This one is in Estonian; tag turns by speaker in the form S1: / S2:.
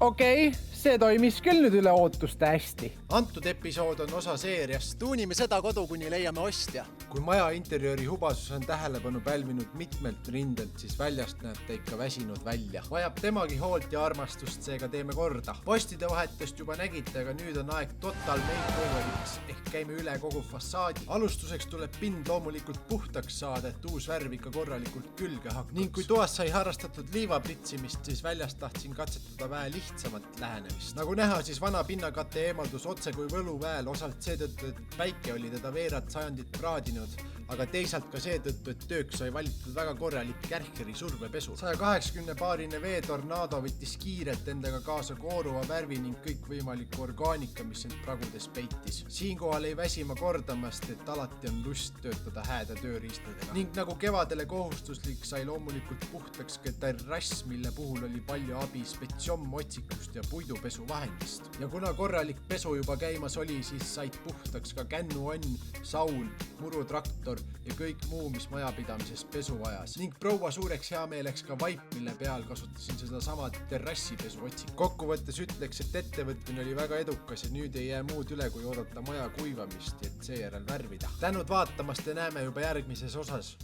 S1: Okei, see toimis küll nüüd üle ootuste hästi.
S2: Antud episood on osa seeriast.
S3: Tuunime seda kodu, kuni leiame ostja.
S2: Kui maja interjööri hubasus on tähelepanu pälvinud mitmelt rindelt, siis väljast näeb ta ikka väsinud välja. Vajab temagi hoolt ja armastust, seega teeme korda. Postide vahetust juba nägite, aga nüüd on aeg total makeoveriks ehk käime üle kogu fassaadi. Alustuseks tuleb pind loomulikult puhtaks saada, et uus värv ikka korralikult külge hakkaks. Ning kui toas sai harrastatud liivapritsimist, siis väljast tahtsin katsetada vähe lihtsamat lähenemist. Nagu näha, siis vana pinnakate eemaldus otse kui võluväel osalt seetõttu, et päike oli teda veerad sajandit praadinud, aga teisalt ka seetõttu, et tööks sai valitud väga korralik Kärcheri survepesu. 180 paarine veetornaado võttis kiiret endaga kaasa kooruva värvi ning kõikvõimaliku orgaanika, mis end pragudes peitis. Siinkohal ei väsima kordamast, et alati on lust töötada hääda tööriistadega. Ning nagu kevadele kohustuslik sai loomulikult puhtaks ka terrass, mille puhul oli palju abi spetsiommotsikust ja puidupesuvahendist. Ja kuna korralik pesu juba käimas oli, siis said puhtaks ka kännuonn, saun, murutraktor ja kõik muu, mis majapidamises pesu vajas. Ning proua suureks heameeleks ka vaip, mille peal kasutasin seda sama terrassipesu otsik. Kokkuvõttes ütleks, et ettevõtmine oli väga edukas ja nüüd ei jää muud üle, kui oodata maja kuivamist, et seejärel värvida. Tänud vaatamast ja näeme juba järgmises osas.